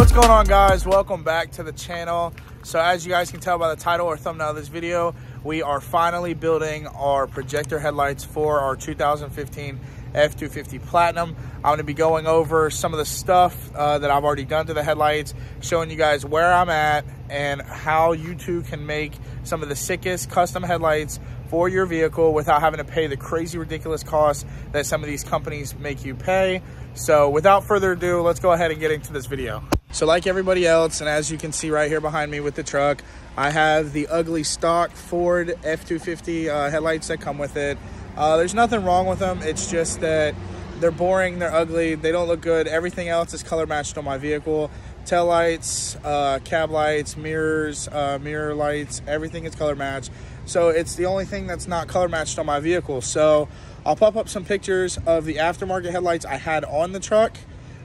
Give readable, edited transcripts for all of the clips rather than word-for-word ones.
What's going on, guys? Welcome back to the channel. So as you guys can tell by the title or thumbnail of this video, we are finally building our projector headlights for our 2015 F250 Platinum. I'm going to be going over some of the stuff that I've already done to the headlights, showing you guys where I'm at and how you too can make some of the sickest custom headlights for your vehicle without having to pay the crazy ridiculous costs that some of these companies make you pay. So without further ado, let's go ahead and get into this video. So like everybody else, and as you can see right here behind me with the truck, I have the ugly stock Ford F250 headlights that come with it. There's nothing wrong with them. It's just that they're boring, they're ugly, they don't look good. Everything else is color matched on my vehicle. Tail lights, cab lights, mirrors, mirror lights, everything is color matched. So it's the only thing that's not color matched on my vehicle. So I'll pop up some pictures of the aftermarket headlights I had on the truck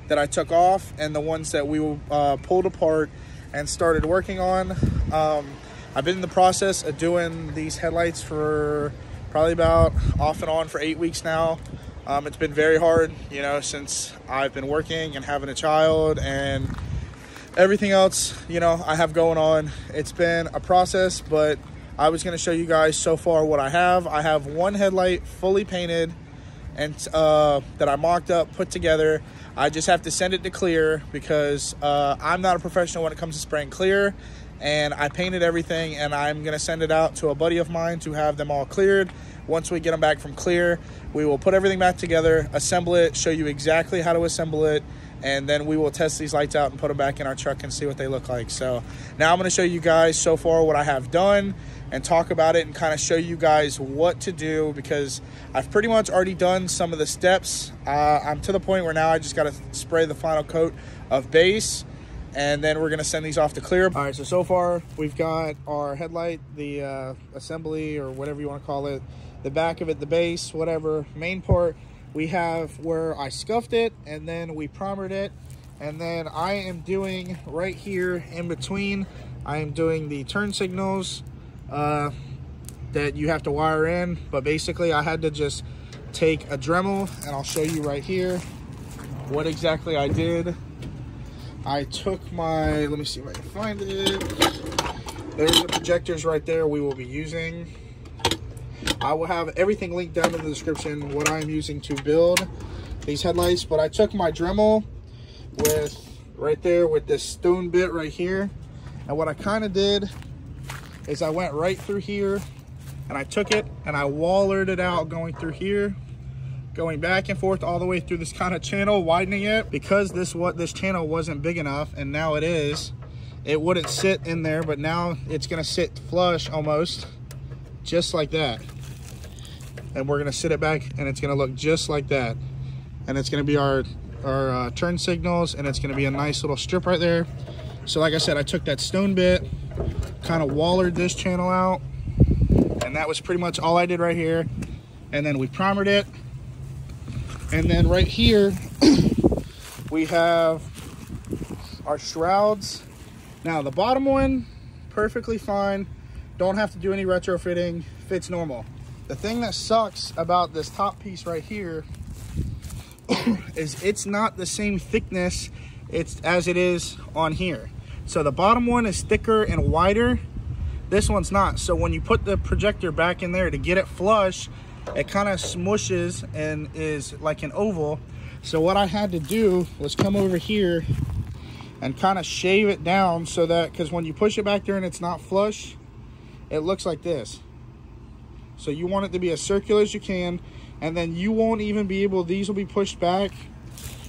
that I took off and the ones that we pulled apart and started working on. I've been in the process of doing these headlights for probably about off and on for 8 weeks now. It's been very hard, you know, since I've been working and having a child and everything else, you know, I have going on. It's been a process, but I was going to show you guys so far what I have. I have one headlight fully painted and that I mocked up, put together. I just have to send it to clear because I'm not a professional when it comes to spraying clear, and I painted everything and I'm going to send it out to a buddy of mine to have them all cleared. Once we get them back from clear, we will put everything back together, assemble it, show you exactly how to assemble it, and then we will test these lights out and put them back in our truck and see what they look like. So now I'm going to show you guys so far what I have done and talk about it and kind of show you guys what to do, because I've pretty much already done some of the steps. I'm to the point where now I just got to spray the final coat of base, and then we're going to send these off to clear. All right, so far we've got our headlight, the assembly or whatever you want to call it, the back of it, the base, whatever. Main part, we have where I scuffed it and then we primered it, and then I am doing right here in between, I am doing the turn signals that you have to wire in. But basically I had to just take a Dremel, and I'll show you right here what exactly I did. I took my, let me see if I can find it. There's the projectors right there we will be using. I will have everything linked down in the description, what I'm using to build these headlights. But I took my Dremel with right there with this stone bit right here, and what I kind of did is I went right through here and I took it and I wallered it out, going through here, going back and forth all the way through this kind of channel, widening it, because this channel wasn't big enough, and now it is. It wouldn't sit in there, but now it's gonna sit flush almost just like that, and we're gonna sit it back and it's gonna look just like that, and it's gonna be our turn signals, and it's gonna be a nice little strip right there. So like I said, I took that stone bit, kind of wallered this channel out, and that was pretty much all I did right here. And then we primered it, and then right here we have our shrouds. Now the bottom one, perfectly fine, don't have to do any retrofitting, fits normal. The thing that sucks about this top piece right here is it's not the same thickness as it is on here. So the bottom one is thicker and wider, this one's not. So when you put the projector back in there to get it flush, it kind of smushes and is like an oval. So what I had to do was come over here and kind of shave it down so that, because when you push it back there and it's not flush, it looks like this. So you want it to be as circular as you can, and then you won't even be able, these will be pushed back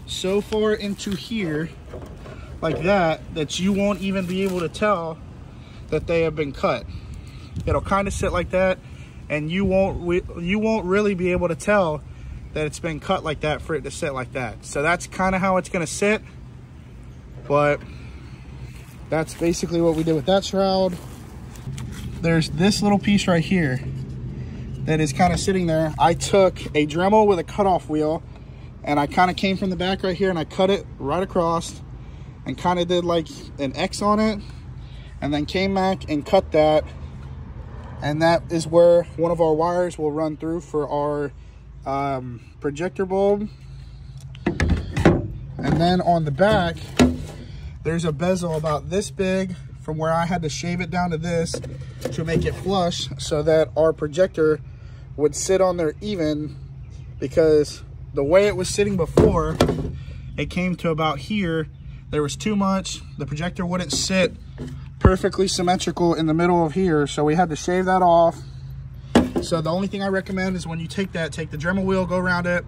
so far into here like that you won't even be able to tell that they have been cut. It'll kind of sit like that, and you won't really be able to tell that it's been cut like that for it to sit like that. So that's kind of how it's going to sit, but that's basically what we did with that shroud. There's this little piece right here that is kind of sitting there. I took a Dremel with a cutoff wheel, and I kind of came from the back right here and I cut it right across and kind of did like an X on it, and then came back and cut that, and that is where one of our wires will run through for our projector bulb. And then on the back, there's a bezel about this big from where I had to shave it down to this to make it flush so that our projector would sit on there even, because the way it was sitting before, it came to about here. There was too much. The projector wouldn't sit perfectly symmetrical in the middle of here, so we had to shave that off. So the only thing I recommend is when you take that, take the Dremel wheel, go around it,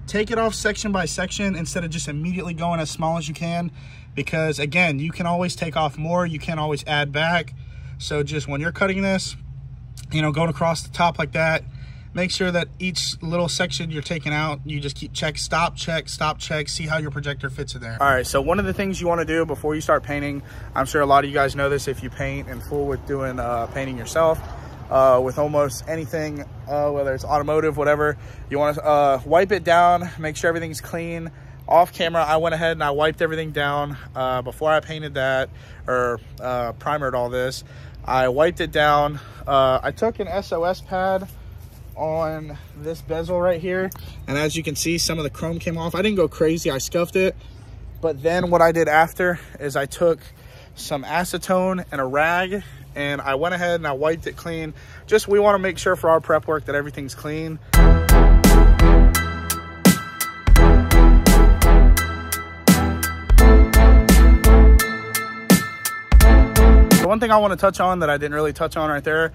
take it off section by section instead of just immediately going as small as you can, because again, you can always take off more, you can't always add back. So just when you're cutting this, you know, going across the top like that, make sure that each little section you're taking out, you just keep check, stop, see how your projector fits in there. All right, so one of the things you want to do before you start painting, I'm sure a lot of you guys know this if you paint in full with doing painting yourself, with almost anything, whether it's automotive, whatever, you want to wipe it down, make sure everything's clean. Off camera, I went ahead and I wiped everything down before I painted that or primered all this. I wiped it down. I took an SOS pad on this bezel right here, and as you can see, some of the chrome came off. I didn't go crazy, I scuffed it, but then what I did after is I took some acetone and a rag and I went ahead and I wiped it clean. Just, we want to make sure for our prep work that everything's clean. One thing I want to touch on that I didn't really touch on right there,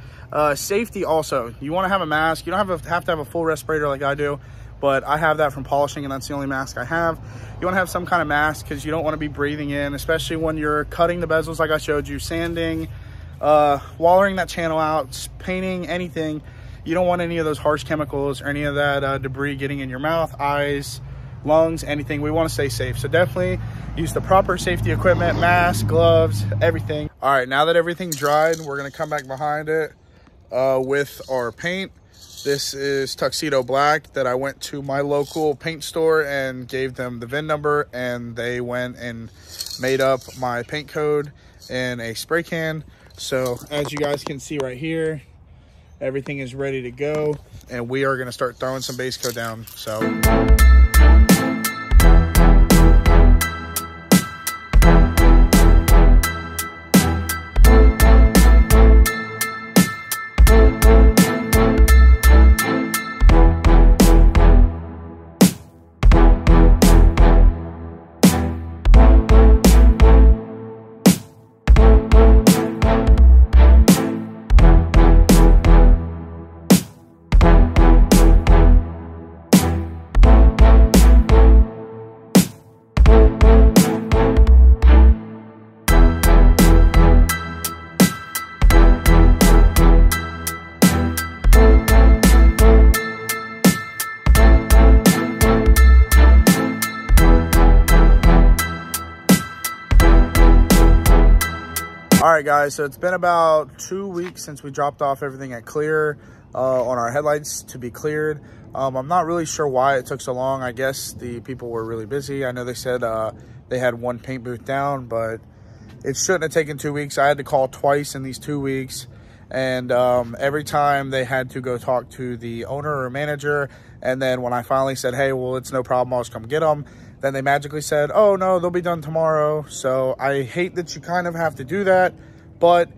safety also. You want to have a mask. You don't have to have a full respirator like I do, but I have that from polishing and that's the only mask I have. You want to have some kind of mask because you don't want to be breathing in, especially when you're cutting the bezels like I showed you, sanding, wallering that channel out, painting, anything. You don't want any of those harsh chemicals or any of that debris getting in your mouth, eyes, lungs, anything. We want to stay safe. So definitely use the proper safety equipment, mask, gloves, everything. All right, now that everything's dried, we're gonna come back behind it with our paint. This is Tuxedo Black that I went to my local paint store and gave them the VIN number, and they went and made up my paint code in a spray can. So as you guys can see right here, everything is ready to go, and we are gonna start throwing some base coat down. So. All right, guys, so it's been about 2 weeks since we dropped off everything at Clear on our headlights to be cleared. I'm not really sure why it took so long. I guess the people were really busy. I know they said they had one paint booth down, but it shouldn't have taken 2 weeks. I had to call twice in these 2 weeks, and every time they had to go talk to the owner or manager. And then when I finally said, hey, well, it's no problem, I'll just come get them, then they magically said, oh, no, they'll be done tomorrow. So I hate that you kind of have to do that, but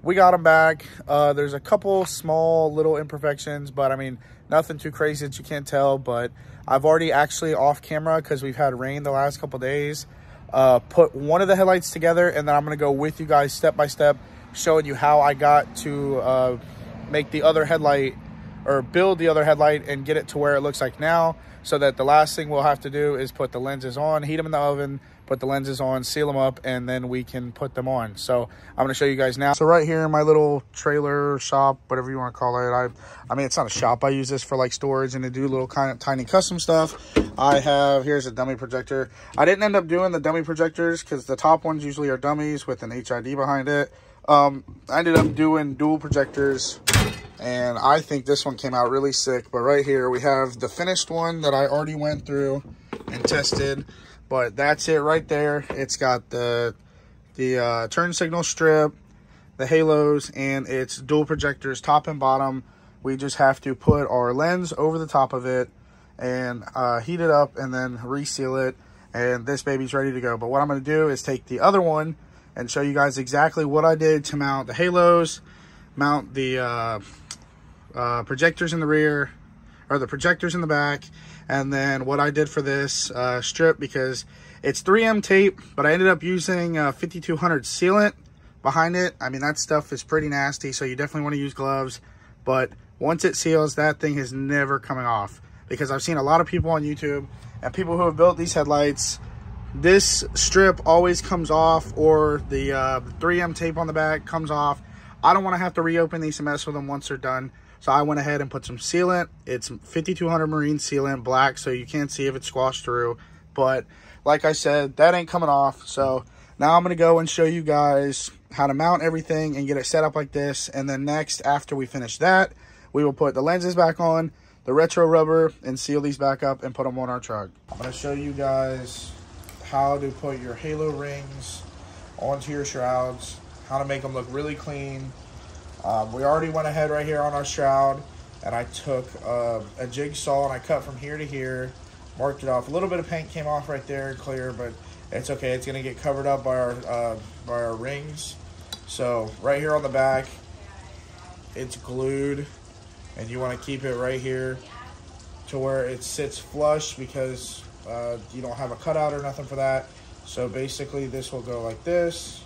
we got them back. There's a couple small little imperfections, but I mean, nothing too crazy that you can't tell. But I've already actually off camera, because we've had rain the last couple days, put one of the headlights together, and then I'm going to go with you guys step by step, showing you how I got to make the other headlight, or build the other headlight and get it to where it looks like now, so that the last thing we'll have to do is put the lenses on, heat them in the oven, put the lenses on, seal them up, and then we can put them on. So I'm going to show you guys now. So right here in my little trailer shop, whatever you want to call it, I mean, it's not a shop. I use this for like storage and to do little kind of tiny custom stuff. I have, here's a dummy projector. I didn't end up doing the dummy projectors because the top ones usually are dummies with an HID behind it. I ended up doing dual projectors, and I think this one came out really sick. But right here we have the finished one that I already went through and tested, but that's it right there. It's got the turn signal strip, the halos, and it's dual projectors top and bottom. We just have to put our lens over the top of it and heat it up and then reseal it. and this baby's ready to go. But what I'm going to do is take the other one and show you guys exactly what I did to mount the halos, mount the projectors in the rear, or the projectors in the back, and then what I did for this strip, because it's 3M tape, but I ended up using 5200 sealant behind it. I mean, that stuff is pretty nasty, so you definitely want to use gloves. But once it seals, that thing is never coming off, because I've seen a lot of people on YouTube and people who have built these headlights, this strip always comes off, or the 3M tape on the back comes off. I don't want to have to reopen these and mess with them once they're done. So I went ahead and put some sealant. It's 5200 marine sealant, black, so you can't see if it's squashed through. But like I said, that ain't coming off. So now I'm going to go and show you guys how to mount everything and get it set up like this. And then next, after we finish that, we will put the lenses back on, the retro rubber, and seal these back up and put them on our truck. I'm going to show you guys how to put your halo rings onto your shrouds, how to make them look really clean. We already went ahead right here on our shroud, and I took a jigsaw and I cut from here to here, marked it off. A little bit of paint came off right there, clear, but it's okay. It's gonna get covered up by our rings. So right here on the back, it's glued, and you want to keep it right here to where it sits flush, because you don't have a cutout or nothing for that. So basically this will go like this,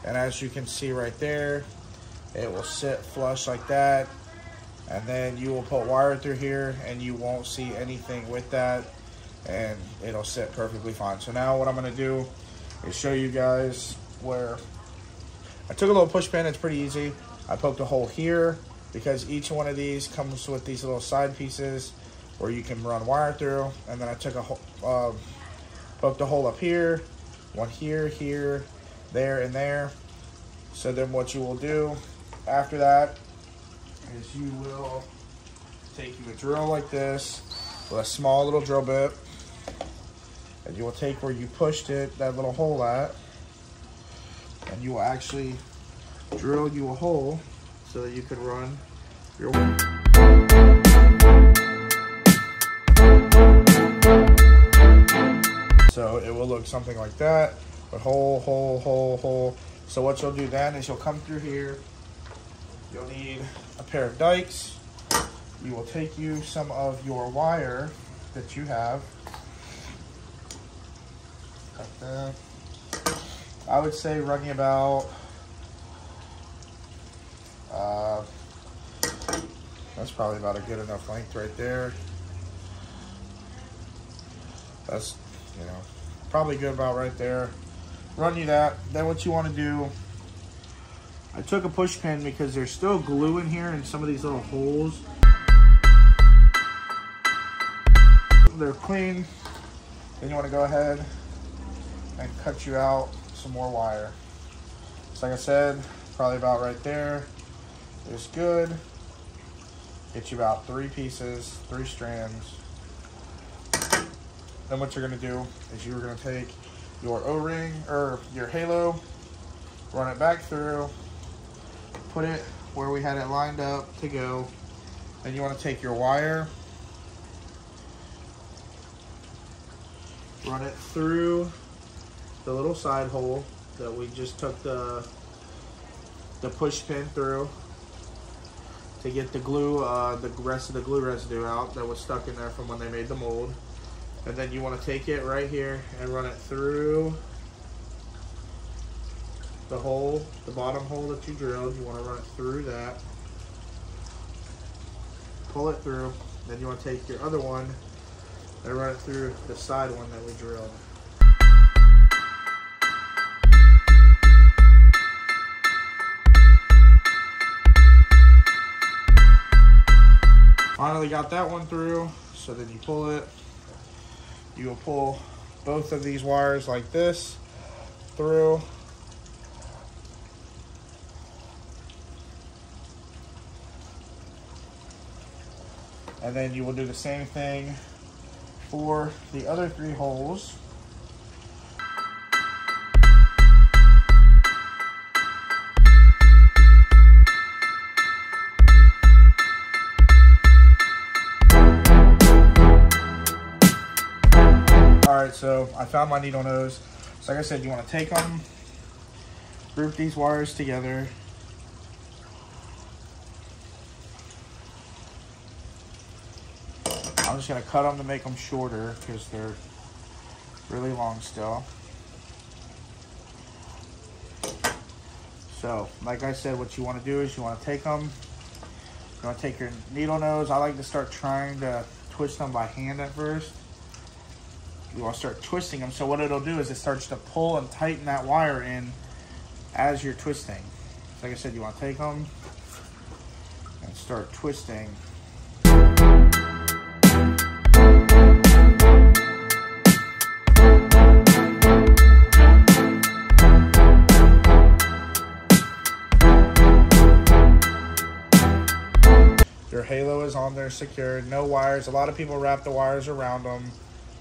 and as you can see right there, it will sit flush like that. And then you will put wire through here and you won't see anything with that, and it'll sit perfectly fine. So now what I'm going to do is show you guys where I took a little push pin. It's pretty easy. I poked a hole here, because each one of these comes with these little side pieces where you can run wire through. And then I took a poked a hole up here, one here, here, there, and there. So then what you will do after that is you will take you a drill like this with a small little drill bit, and you will take where you pushed it, that little hole at, and you will actually drill you a hole so that you can run your so it will look something like that, but hole, hole, hole, hole. So what you'll do then is you'll come through here. You'll need a pair of dikes. You will take you some of your wire that you have. Cut that. I would say run you about, that's probably about a good enough length right there. That's, you know, probably good about right there. Run you that. Then what you want to do, I took a push pin because there's still glue in here in some of these little holes. They're clean. Then you want to go ahead and cut you out some more wire. So like I said, probably about right there is good. Get you about 3 pieces, 3 strands. Then what you're going to do is you're going to take your O-ring or your halo, run it back through, put it where we had it lined up to go. Then you want to take your wire, run it through the little side hole that we just took the push pin through to get the glue, the rest of the glue residue out that was stuck in there from when they made the mold. And then you want to take it right here and run it through the hole, the bottom hole that you drilled. You want to run it through that, pull it through. Then you want to take your other one and run it through the side one that we drilled. Finally got that one through, so then you pull it. You will pull both of these wires like this through. And then you will do the same thing for the other 3 holes. Alright, so I found my needle nose. So like I said, you want to take them, group these wires together. I'm just going to cut them to make them shorter because they're really long still. So, like I said, what you want to do is you want to take them, you want to take your needle nose. I like to start trying to twist them by hand at first. You want to start twisting them. So what it'll do is it starts to pull and tighten that wire in as you're twisting. So like I said, you want to take them and start twisting. Your halo is on there secured, no wires. A lot of people wrap the wires around them.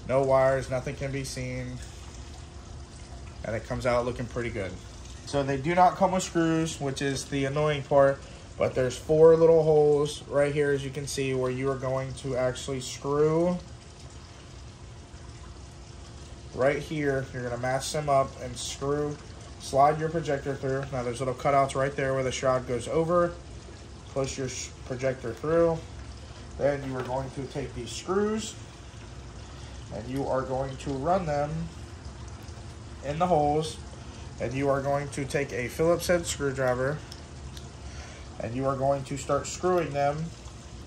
No wires, nothing can be seen. And it comes out looking pretty good. So they do not come with screws, which is the annoying part, but there's 4 little holes right here, as you can see, where you are going to actually screw right here. You're gonna match them up and slide your projector through. Now there's little cutouts right there where the shroud goes over. Push your projector through. Then you are going to take these screws and you are going to run them in the holes, and you are going to take a Phillips head screwdriver and you are going to start screwing them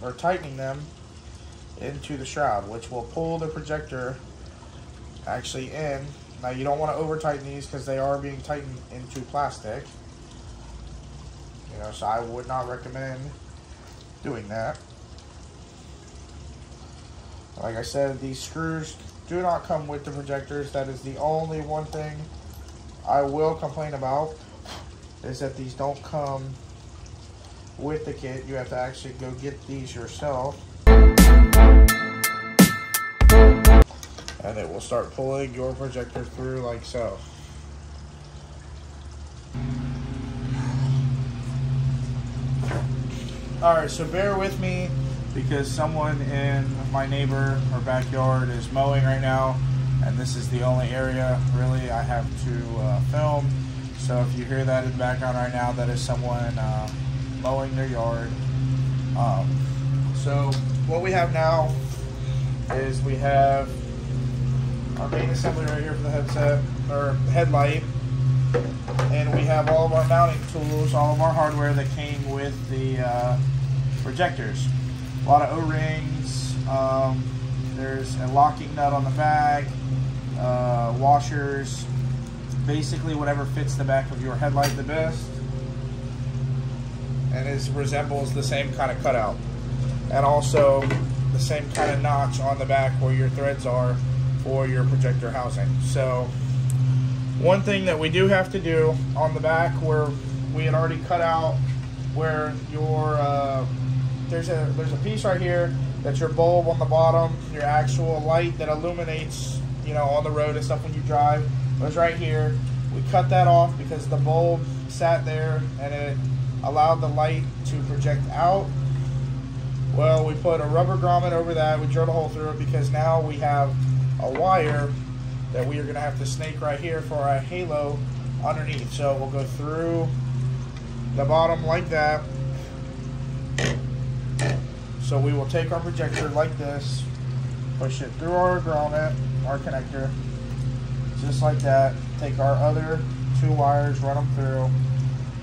or tightening them into the shroud, which will pull the projector actually in. Now you don't want to over tighten these because they are being tightened into plastic. You know, so I would not recommend doing that. Like I said, these screws do not come with the projectors. That is the only one thing I will complain about, is that these don't come with the kit. You have to actually go get these yourself. And it will start pulling your projector through like so. Alright, so bear with me because someone in my neighbor or backyard is mowing right now, and this is the only area really I have to film. So if you hear that in the background right now, that is someone mowing their yard. So what we have now is we have our main assembly right here for the headset or headlight, and we have all of our mounting tools, all of our hardware that came with the projectors. A lot of O-rings, there's a locking nut on the back, washers, basically whatever fits the back of your headlight the best, and it resembles the same kind of cutout, and also the same kind of notch on the back where your threads are for your projector housing. So one thing that we do have to do on the back, where we had already cut out where your there's a piece right here that's your bulb on the bottom, your actual light that illuminates, you know, on the road and stuff when you drive. It was right here. We cut that off because the bulb sat there and it allowed the light to project out. Well, we put a rubber grommet over that. We drilled a hole through it because now we have a wire that we are going to have to snake right here for our halo underneath. So we'll go through the bottom like that. So we will take our projector like this, push it through our grommet, our connector, just like that. Take our other 2 wires, run them through,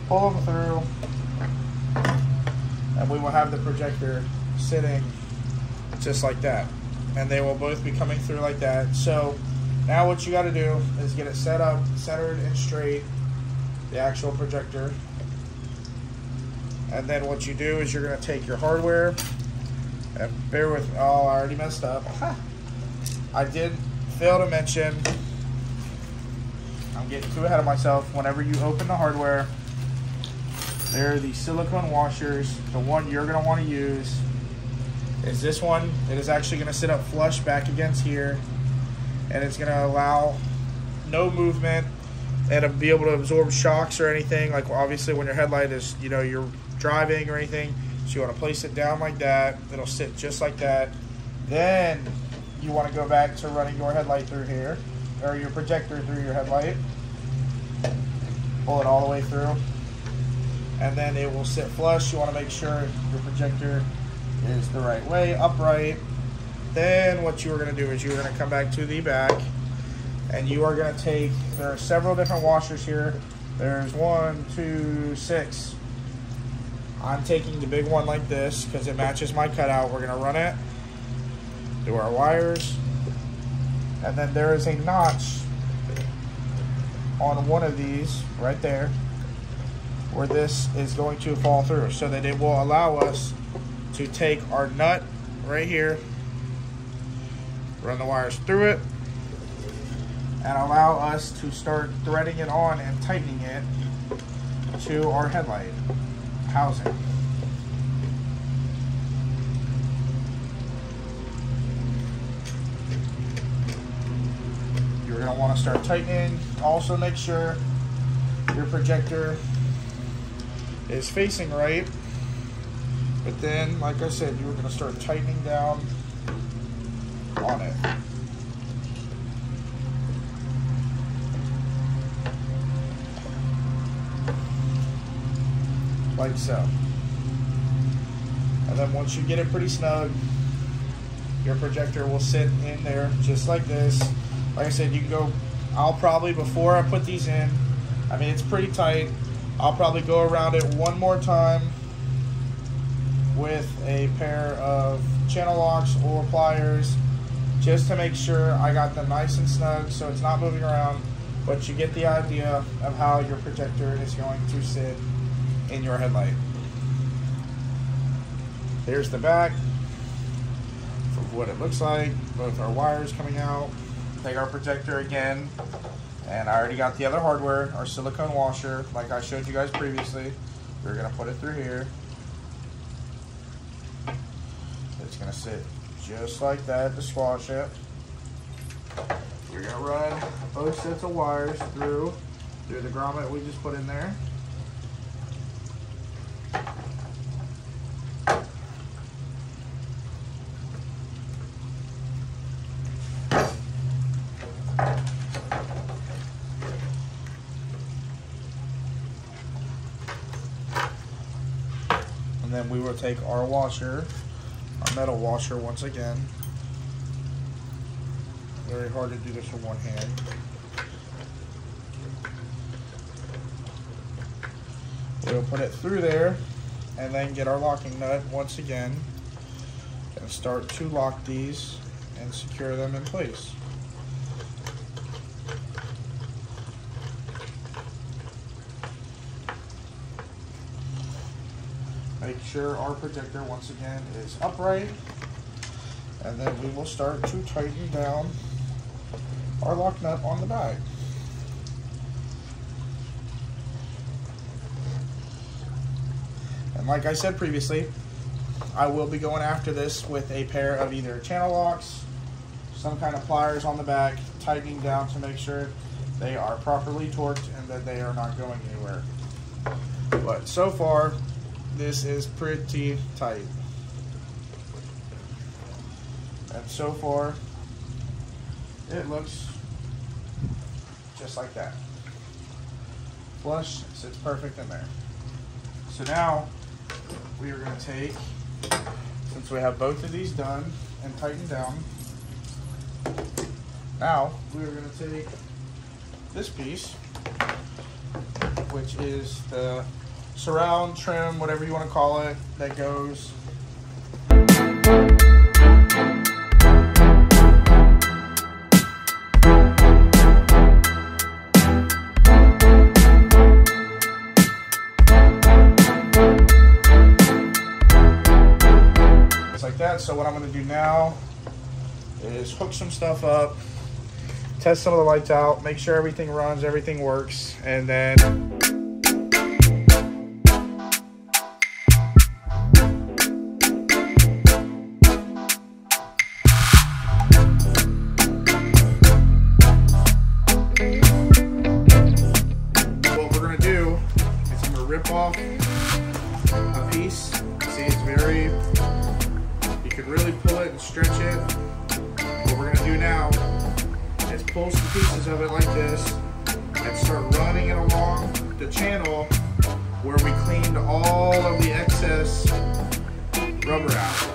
pull them through, and we will have the projector sitting just like that. And they will both be coming through like that. So now what you got to do is get it set up, centered and straight, the actual projector. And then what you do is you're going to take your hardware, and bear with me. Oh, I already messed up. I did fail to mention, I'm getting too ahead of myself. Whenever you open the hardware, there are these silicone washers. The one you're going to want to use is this one. It is actually going to sit up flush back against here, and it's going to allow no movement and to be able to absorb shocks or anything. Like obviously when your headlight is, you know, you're driving or anything. So you want to place it down like that. It'll sit just like that. Then you want to go back to running your headlight through here. or your projector through your headlight. Pull it all the way through, and then it will sit flush. You want to make sure your projector is the right way, upright. Then what you are going to do is you're going to come back to the back, and you are going to take, there are several different washers here. There's 1, 2, 6. I'm taking the big one like this because it matches my cutout. We're going to run it through our wires, and then there is a notch on one of these right there where this is going to fall through, so that it will allow us to take our nut right here, run the wires through it, and allow us to start threading it on and tightening it to our headlight housing. You're going to want to start tightening. Also make sure your projector is facing right, but then, like I said, you're going to start tightening down on it. Like so. And then once you get it pretty snug, your projector will sit in there just like this. Like I said, you can go, I'll probably, before I put these in, I mean, it's pretty tight, I'll probably go around it one more time with a pair of channel locks or pliers, just to make sure I got them nice and snug so it's not moving around. But you get the idea of how your projector is going to sit in your headlight. Here's the back of what it looks like. Both our wires coming out. Take our projector again, and I already got the other hardware, our silicone washer, like I showed you guys previously. We're gonna put it through here. It's gonna sit just like that to squash it. We're gonna run both sets of wires through the grommet we just put in there. And then we will take our washer, our metal washer once again. Very hard to do this with one hand. We'll put it through there and then get our locking nut once again and start to lock these and secure them in place. Make sure our projector once again is upright, and then we will start to tighten down our lock nut on the back. And like I said previously, I will be going after this with a pair of either channel locks, some kind of pliers on the back, tightening down to make sure they are properly torqued and that they are not going anywhere. But so far, this is pretty tight. And so far, it looks just like that. Flush, sits perfect in there. So now, we are going to take, since we have both of these done and tightened down, now we are going to take this piece, which is the surround, trim, whatever you want to call it, that goes just like that. So what I'm going to do now is hook some stuff up, test some of the lights out, make sure everything runs, everything works, and then rip off a piece. See, it's very, you can really pull it and stretch it. What we're going to do now is pull some pieces of it like this and start running it along the channel where we cleaned all of the excess rubber out.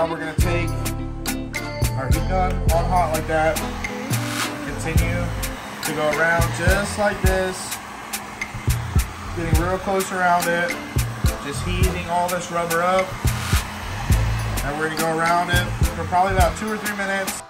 We're going to take our heat gun on hot like that, continue to go around just like this, getting real close around it, just heating all this rubber up, and we're going to go around it for probably about 2 or 3 minutes.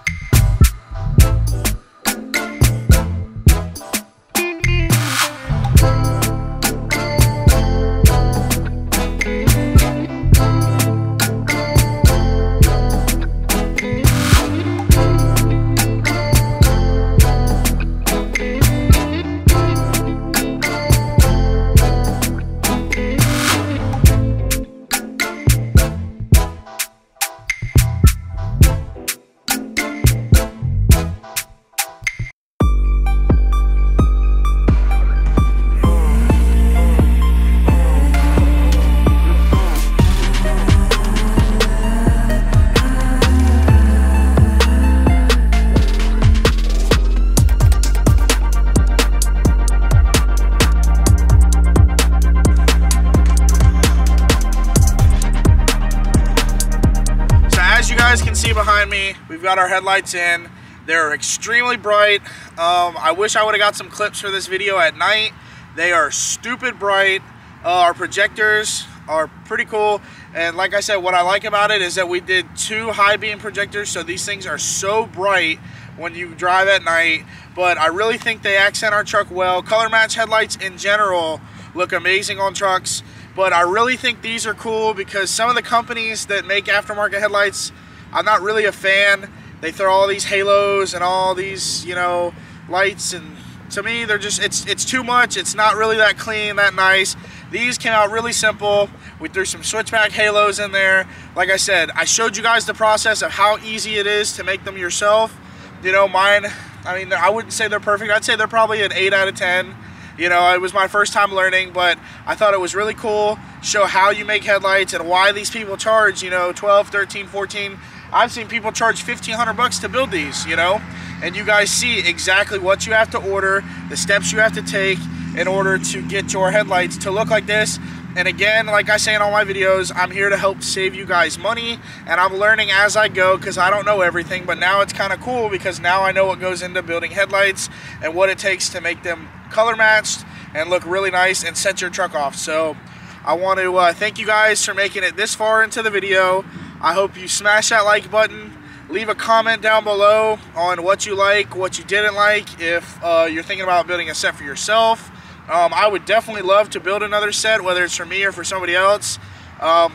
As you guys can see behind me, we've got our headlights in. They're extremely bright. I wish I would have got some clips for this video at night. They are stupid bright. Our projectors are pretty cool. And like I said, what I like about it is that we did 2 high beam projectors, so these things are so bright when you drive at night. But I really think they accent our truck well. Color match headlights in general look amazing on trucks. But I really think these are cool because some of the companies that make aftermarket headlights, I'm not really a fan. They throw all these halos and all these, you know, lights, and to me they're just, it's too much. It's not really that clean, that nice. These came out really simple. We threw some switchback halos in there. Like I said, I showed you guys the process of how easy it is to make them yourself. You know, mine, I mean, I wouldn't say they're perfect. I'd say they're probably an 8 out of 10. You know, it was my first time learning, but I thought it was really cool. Show how you make headlights and why these people charge, you know, 12, 13, 14. I've seen people charge $1,500 to build these, you know, and you guys see exactly what you have to order, the steps you have to take in order to get your headlights to look like this. And again, like I say in all my videos, I'm here to help save you guys money, and I'm learning as I go because I don't know everything, but now it's kind of cool because now I know what goes into building headlights and what it takes to make them color matched and look really nice and set your truck off. So I want to thank you guys for making it this far into the video. I hope you smash that like button. Leave a comment down below on what you like, what you didn't like, if you're thinking about building a set for yourself. I would definitely love to build another set, whether it's for me or for somebody else.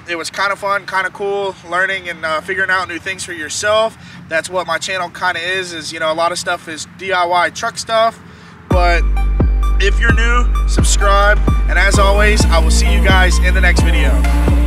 It was kind of fun, kind of cool, learning and figuring out new things for yourself. That's what my channel kind of is, you know, a lot of stuff is DIY truck stuff. But if you're new, subscribe, and as always, I will see you guys in the next video.